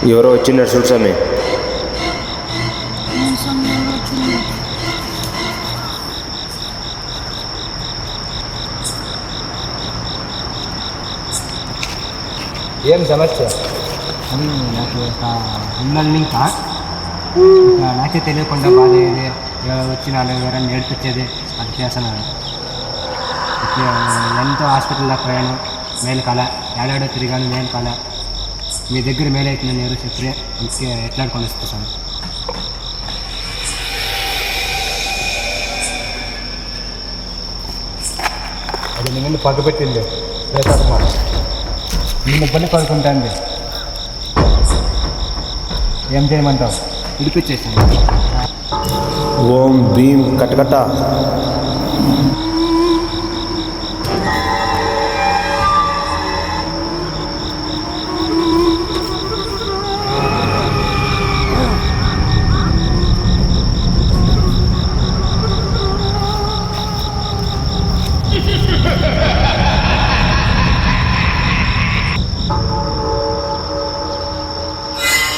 ఎవరో వచ్చినారు చూడు స్వామి. ఏం సమస్య? నాకు ఒక ఉండాలి ఇంకా నాకే తెలియకుండా బాధ అయ్యేది, వచ్చిన వాళ్ళు ఎవరైనా నేర్పించేది అది చేస్తున్నాను. ఎంతో హాస్పిటల్లో పోయాను, మేలు కాల, ఏడాడో తిరిగాను, మేలు కాల. మీ దగ్గర మేలు అవుతుందని ఎవరు చెప్తే ఇంకే ఎట్లాడుకొని వస్తాను. అది నిన్ను పగబెట్టింది మాట, నిన్ను పని పడుకుంటాంది. ఏం చేయమంటావు? విడిపించేసాను. ఓం భీం కటకట.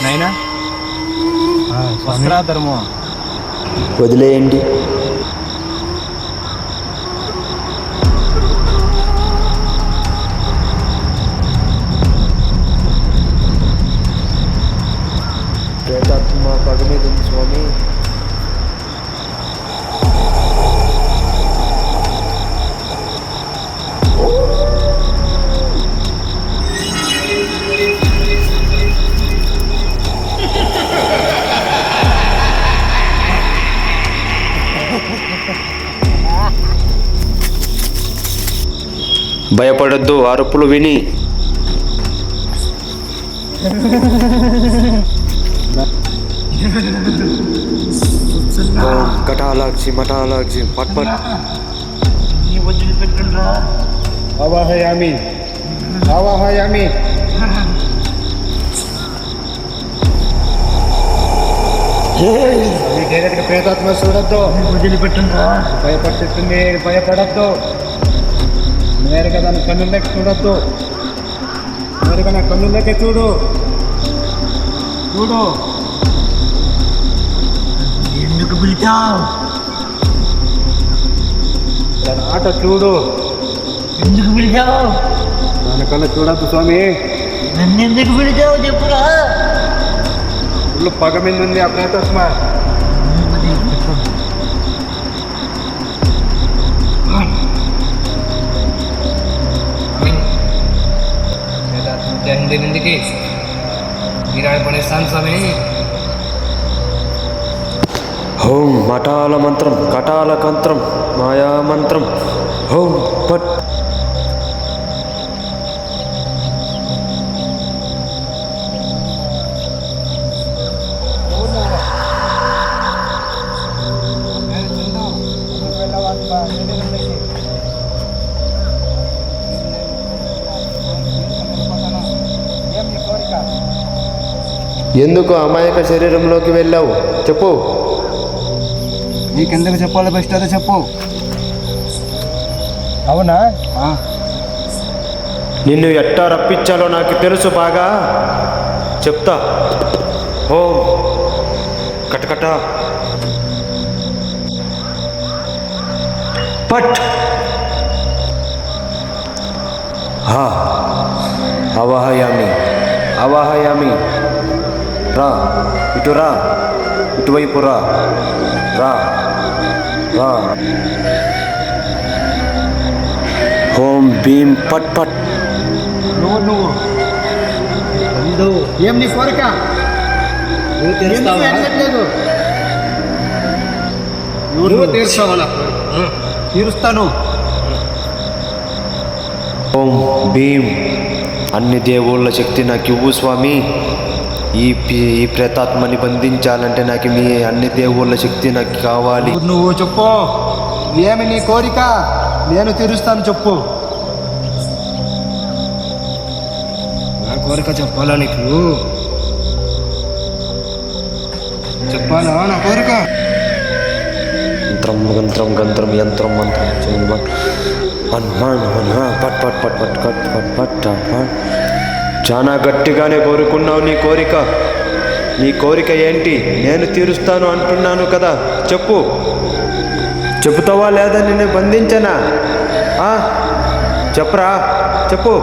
నైనా వస్త్రా ధర్మం వదిలేయండి. ప్రేతాత్మ పగ మీద ఉంది స్వామి. భయపడొద్దు అరుపులు విని. కటాలాక్షి మటాలాక్షి పట్ పట్. ఆవాహయామి ఆవాహయామి. డైరెక్ట్గా ప్రేతాత్మ చూడొద్దు, వదిలిపెట్టుండ్రా. భయపడుతుంది, భయపడద్దు. నేరుగా దాని కన్నులకి చూడొద్దు, నేరుగా నా కన్నులకే చూడు చూడు. ఎందుకు పిలిచావు? దాని ఆట చూడు. ఎందుకు పిలిచావు? దానికన్నా చూడద్దు స్వామి. నన్ను ఎందుకు పిలిచావు చెప్పురా. ఫుల్ పగ మీద ఉంది ఆ ప్రేతాత్మ. ఎందుకు ఈనాడు పడేస్తాను స్వామి. హోం మటాల మంత్రం కటాల కంత్రం మాయా మంత్రం. హోం పట్. ఎందుకు అమాయక శరీరంలోకి వెళ్ళావు చెప్పు. నీకెందుకు చెప్పాలో బెస్ట్ అదే చెప్పు. అవునా? నిన్ను ఎట్టా రప్పించాలో నాకు తెలుసు బాగా, చెప్తా. ఓం కటకట పట్. అవాహయామి అవాహయామి. రా ఇటు రా, ఇటువైపు రా రా రా. ఓం భీం పట్ పట్. నువ్వు ఏం నీ కోరిక? నువ్వు తీరుస్తావా? తీరుస్తాను. ఓం భీం. అన్ని దేవుళ్ళ శక్తి నాకు ఇవ్వు స్వామి. ఈ ప్రేతాత్మని బంధించాలంటే నాకు మీ అన్ని దేవుళ్ళ శక్తి నాకు కావాలి. నువ్వు చెప్పు, ఏమి నీ కోరిక? నేను తీరుస్తాను, చెప్పు. నా కోరిక చెప్పాలా నీకు? చెప్పాలా నా కోరిక? మంత్రం గంత్రం గంత్రం యంత్రం మంత్రం పట్ పట్ పట్ పట్ పట్ పట్ పట్ పట్. చాలా గట్టిగానే కోరుకున్నావు నీ కోరిక ఏంటి? నేను తీరుస్తాను అంటున్నాను కదా, చెప్పు. చెబుతావా లేదా నిన్ను బంధించనా? చెప్పరా, చెప్పు.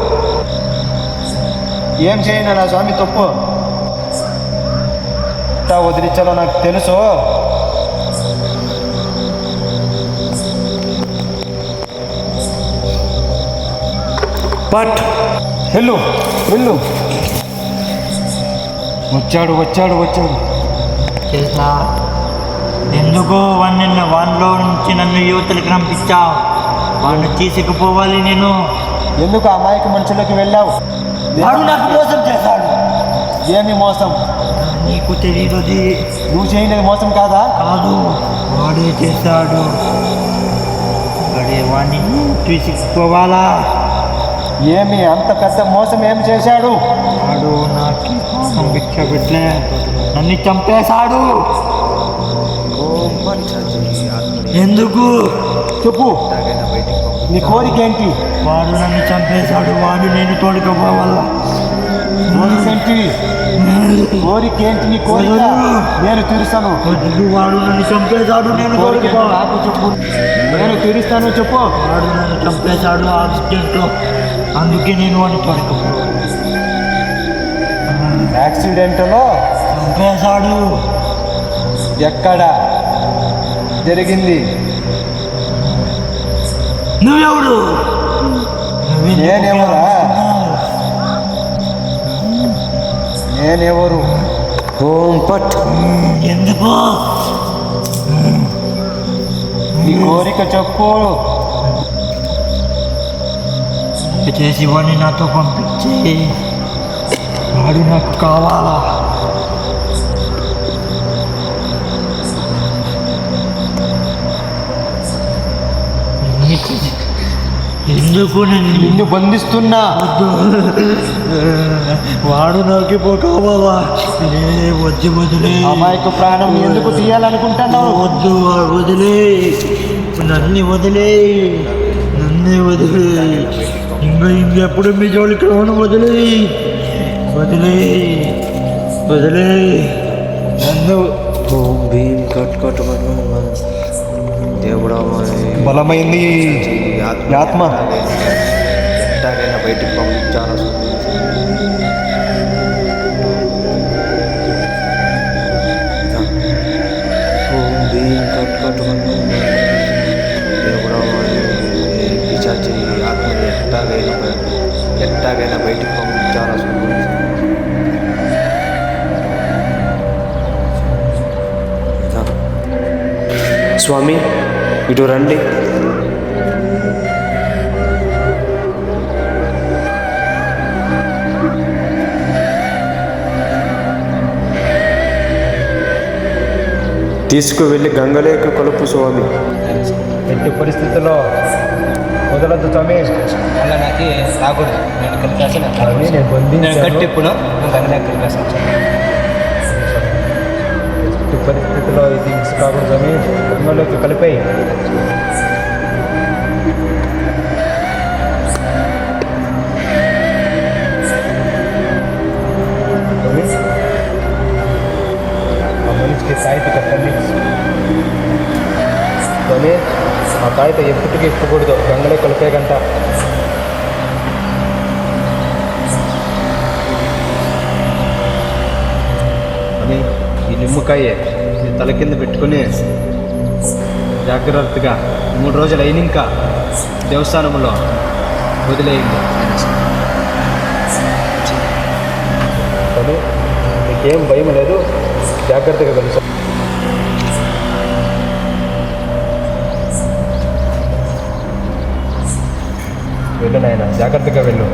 ఏం చేయను నా స్వామి తప్పు. వదిలించాలో నాకు తెలుసు. బట్ వెళ్ళు వెళ్ళు. వచ్చాడు తెలుసా ఎందుకు వానిలో నుంచి నన్ను యువతలకు రంపించావు? వాడిని తీసుకుపోవాలి నేను. ఎందుకు అమాయక మనుషులకి వెళ్ళావు? వాడు నాకు మోసం చేశాడు. ఏమి మోసం? నీకు తెలియదు. నువ్వు చేయలేదు మోసం కాదా? కాదు, వాడే చేశాడు. వాడిని తీసుకుపోవాలా? ఏమి అంత పెద్ద మోసం ఏమి చేశాడు? వాడు నాకు కోసం భిక్ష పెట్టలే, నన్ను చంపేశాడు. ఎందుకు చెప్పు, నీ కోరిక ఏంటి? వాడు నన్ను చంపేశాడు. వాడు నేను తోడుకోపోవాలా? కోరిక ఏంటి? నీ కోరిక నేను తీరుస్తాను. వాడు నన్ను చంపేశాడు. నేను నాకు చెప్పు, నేను తీరుస్తాను. చెప్పు. వాడు నన్ను చంపేశాడు యాక్సిడెంట్లో, అందుకే నేను వాడిని తోడుకోపోవాలి. యాక్సిడెంట్లో చంపేశాడు. ఎక్కడ జరిగింది? నువ్వెవడు? నేనెవరా? నేనెవరు? ఓం పట్. ఎందుకు? నీ కోరిక చెప్పు. చేసి వాడిని నాతో పంపించి, వాడు నాకు కావాలా? ఎందుకు నిన్ను బంధిస్తున్నా? వాడు నాకు కావాలా? వద్దు, వదిలే. అమాయక ప్రాణం ఎందుకు తీయాలనుకుంటున్నావు? వద్దు, వదిలే. నన్ను వదిలే. ఇంకెప్పుడు మీ జోలికి రాను. వదిలే. నన్ను. ఓం భీం కట్ దేవుడా, బలమైంది ఆత్మ. ఎట్టాగైనా బయటికి పంపించాలా? ఓం భీం కట్ దేవుడా, పిశాచి ఆత్మని ఎట్టాగైనా బయటికి పంపించాలా? స్వామి, ఇటు రండి. తీసుకువెళ్ళి గంగలేక కలుపు స్వామి. ఎట్టి పరిస్థితుల్లో వదలద్దు స్వామి. అలా నాకు రాకూడదు. నేను కలిపేసి నేను కట్టి ఇప్పుడు గంగలేక కలిపేసాను. ఎట్టి పరిస్థితుల్లో ఇది మిస్ కాకూడదు స్వామి. గంగలోకి కలిపాయి. ఆ మనిషికి తాయితీ కట్టండి స్వామి. ఆ తాయిత ఎప్పటికీ ఇప్పకూడదు. గంగలో కలిపే గంట. అని ఈ నిమ్మకాయ ఈ తల కింద పెట్టుకుని జాగ్రత్తగా 3 రోజులు అయినాక దేవస్థానంలో వదిలేయండి. కానీ మీకేం భయం లేదు, జాగ్రత్తగా కలుసు. వెళ్ళు నాయన, జాగ్రత్తగా వెళ్ళు.